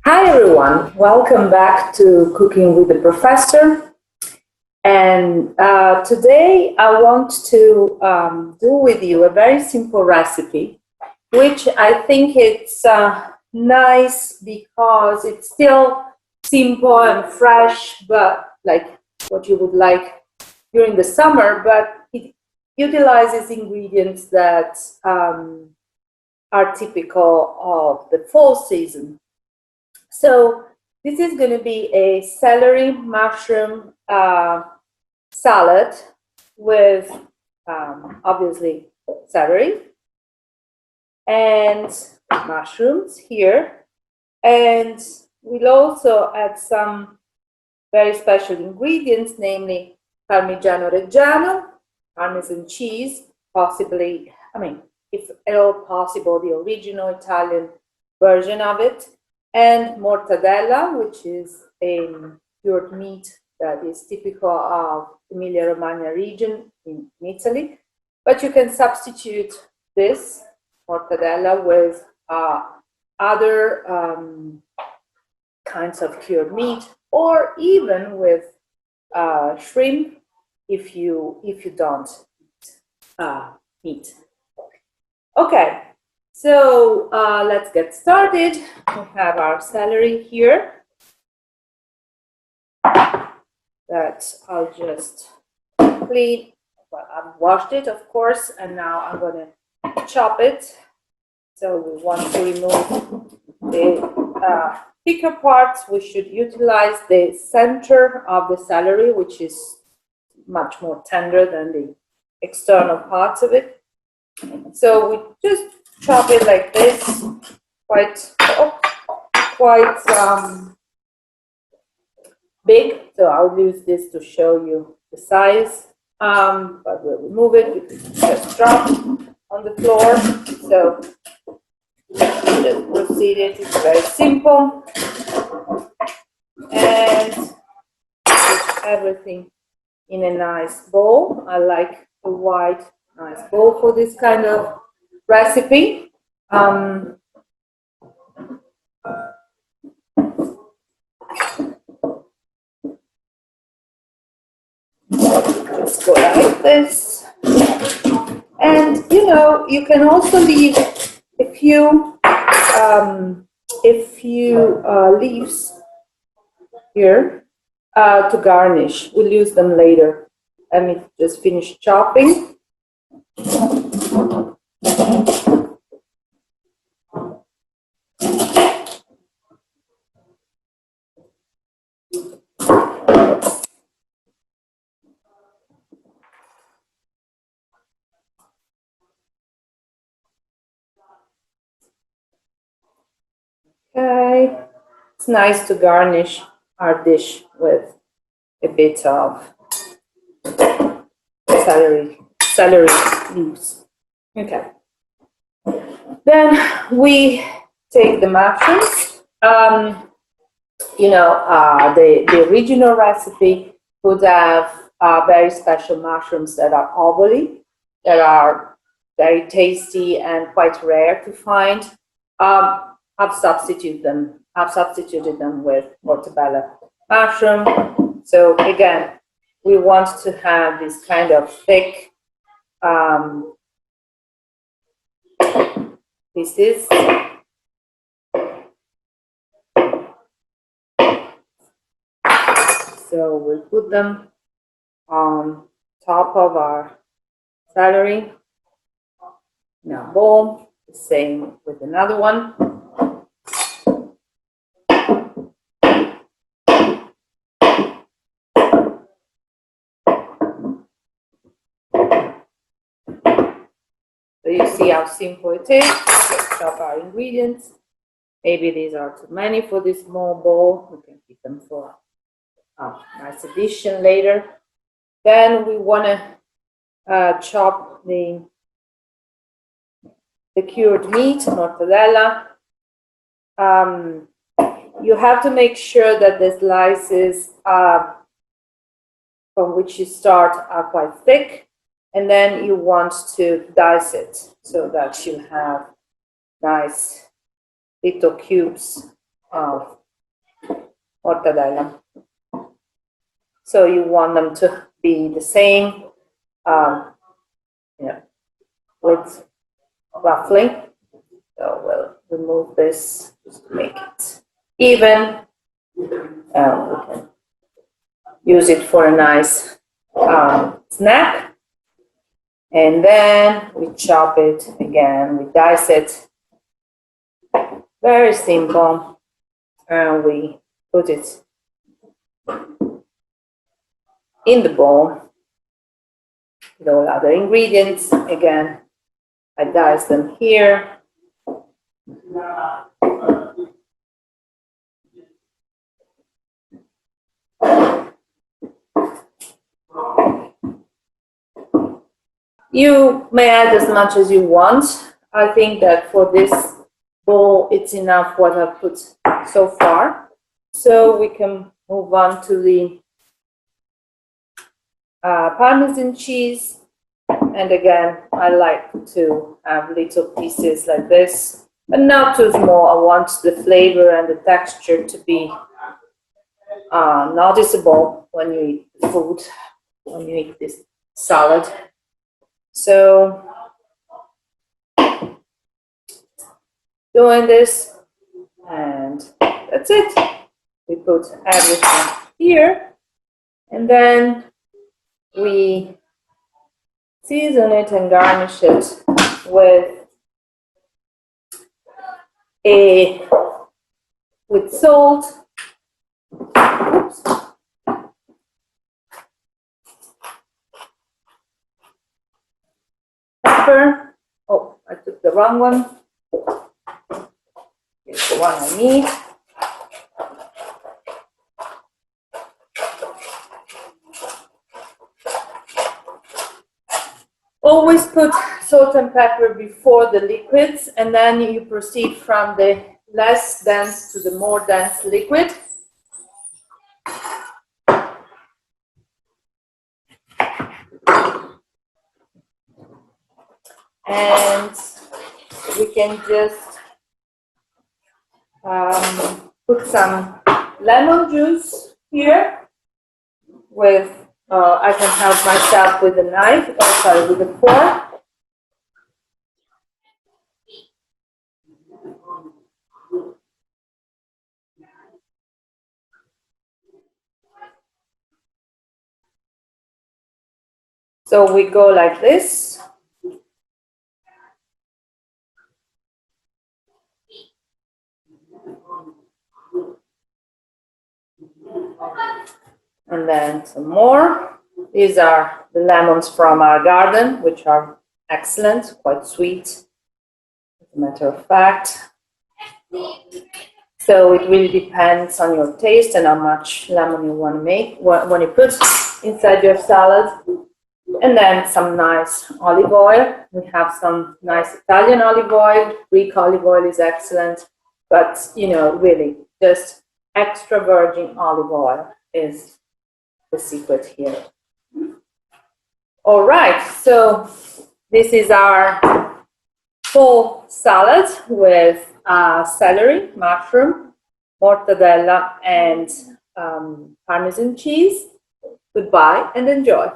Hi everyone, welcome back to Cooking with the Professor. And today I want to do with you a very simple recipe, which I think it's nice because it's still simple and fresh, but like what you would like during the summer, but it utilizes ingredients that are typical of the fall season. So this is going to be a celery mushroom salad with obviously celery and mushrooms here. And we'll also add some very special ingredients, namely parmigiano reggiano, parmesan cheese, possibly, if at all possible, the original Italian version of it, and mortadella, which is a cured meat that is typical of Emilia-Romagna region in Italy. But you can substitute this mortadella with other kinds of cured meat, or even with shrimp if you don't eat meat. Okay. So let's get started. We have our celery here that I'll just clean. Well, I've washed it, of course, and now I'm going to chop it. So we want to remove the thicker parts. We should utilize the center of the celery, which is much more tender than the external parts of it. So we just chop it like this, quite big. So I'll use this to show you the size, but we'll remove it. We can just drop on the floor. So just proceed it. It's very simple, and put everything in a nice bowl. I like a wide, nice bowl for this kind of recipe. Just go like this, and you can also leave a few leaves here to garnish. We'll use them later. Let me just finish chopping. Okay, it's nice to garnish our dish with a bit of celery leaves. Okay. Then we take the mushrooms. The original recipe would have very special mushrooms that are ovoli, that are very tasty and quite rare to find. I've substituted them with portabella mushroom. So again, we want to have this kind of thick pieces. So we'll put them on top of our celery in a bowl. The same with another one. So you see how simple it is. Let's chop our ingredients. Maybe these are too many for this small bowl. We can keep them for a nice addition later. Then we want to chop the cured meat, mortadella. You have to make sure that the slices from which you start are quite thick, and then you want to dice it so that you have nice little cubes of mortadella. So you want them to be the same, with roughly. So we'll remove this just to make it even. We can use it for a nice snack. And then we chop it again, we dice it. Very simple. And we put it in the bowl with all other ingredients. Again, I dice them here. You may add as much as you want. I think that for this bowl, it's enough what I've put so far. So we can move on to the Parmesan cheese. And again, I like to have little pieces like this, but not too small. I want the flavor and the texture to be noticeable when you eat the food, when you eat this salad. So, doing this, and that's it. We put everything here, and then we season it and garnish it with salt. Oops. Pepper. Oh, I took the wrong one. Here's the one I need. Always put salt and pepper before the liquids, and then you proceed from the less dense to the more dense liquid. And we can just put some lemon juice here with, I can help myself with a knife, with a fork. So we go like this. And then some more. These are the lemons from our garden, which are excellent, quite sweet, as a matter of fact. So it really depends on your taste and how much lemon you want to make, when you put inside your salad. And then some nice olive oil. We have some nice Italian olive oil. Greek olive oil is excellent, but really just extra virgin olive oil is the secret here. All right, so this is our full salad with celery, mushroom, mortadella, and Parmesan cheese. Goodbye and enjoy.